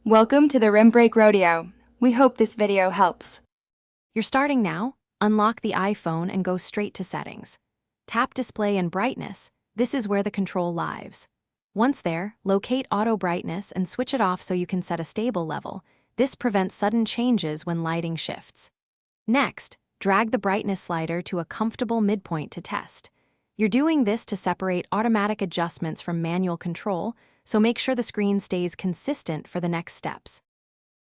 Welcome to the Rim Break Rodeo. We hope this video helps. You're starting now? Unlock the iPhone and go straight to Settings. Tap Display and Brightness. This is where the control lives. Once there, locate Auto Brightness and switch it off so you can set a stable level. This prevents sudden changes when lighting shifts. Next, drag the brightness slider to a comfortable midpoint to test. You're doing this to separate automatic adjustments from manual control, so make sure the screen stays consistent for the next steps.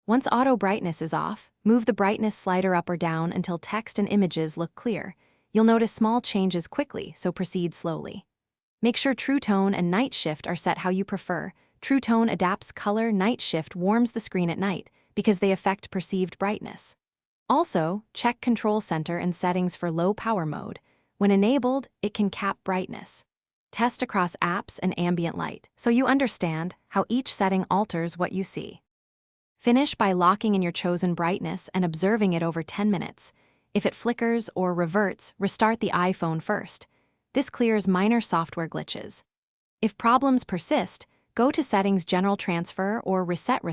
Once auto brightness is off, move the brightness slider up or down until text and images look clear. You'll notice small changes quickly, so proceed slowly. Make sure True Tone and Night Shift are set how you prefer. True Tone adapts color, Night Shift warms the screen at night because they affect perceived brightness. Also, check Control Center and settings for low power mode. When enabled, it can cap brightness. Test across apps and ambient light, so you understand how each setting alters what you see. Finish by locking in your chosen brightness and observing it over 10 minutes. If it flickers or reverts, restart the iPhone first. This clears minor software glitches. If problems persist, go to Settings General Transfer or Reset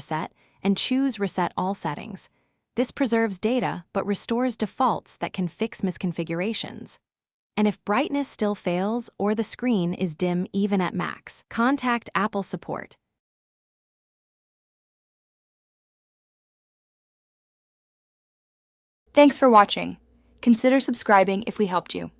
and choose Reset All Settings. This preserves data but restores defaults that can fix misconfigurations. And if brightness still fails or the screen is dim even at max, contact Apple support. Thanks for watching. Consider subscribing if we helped you.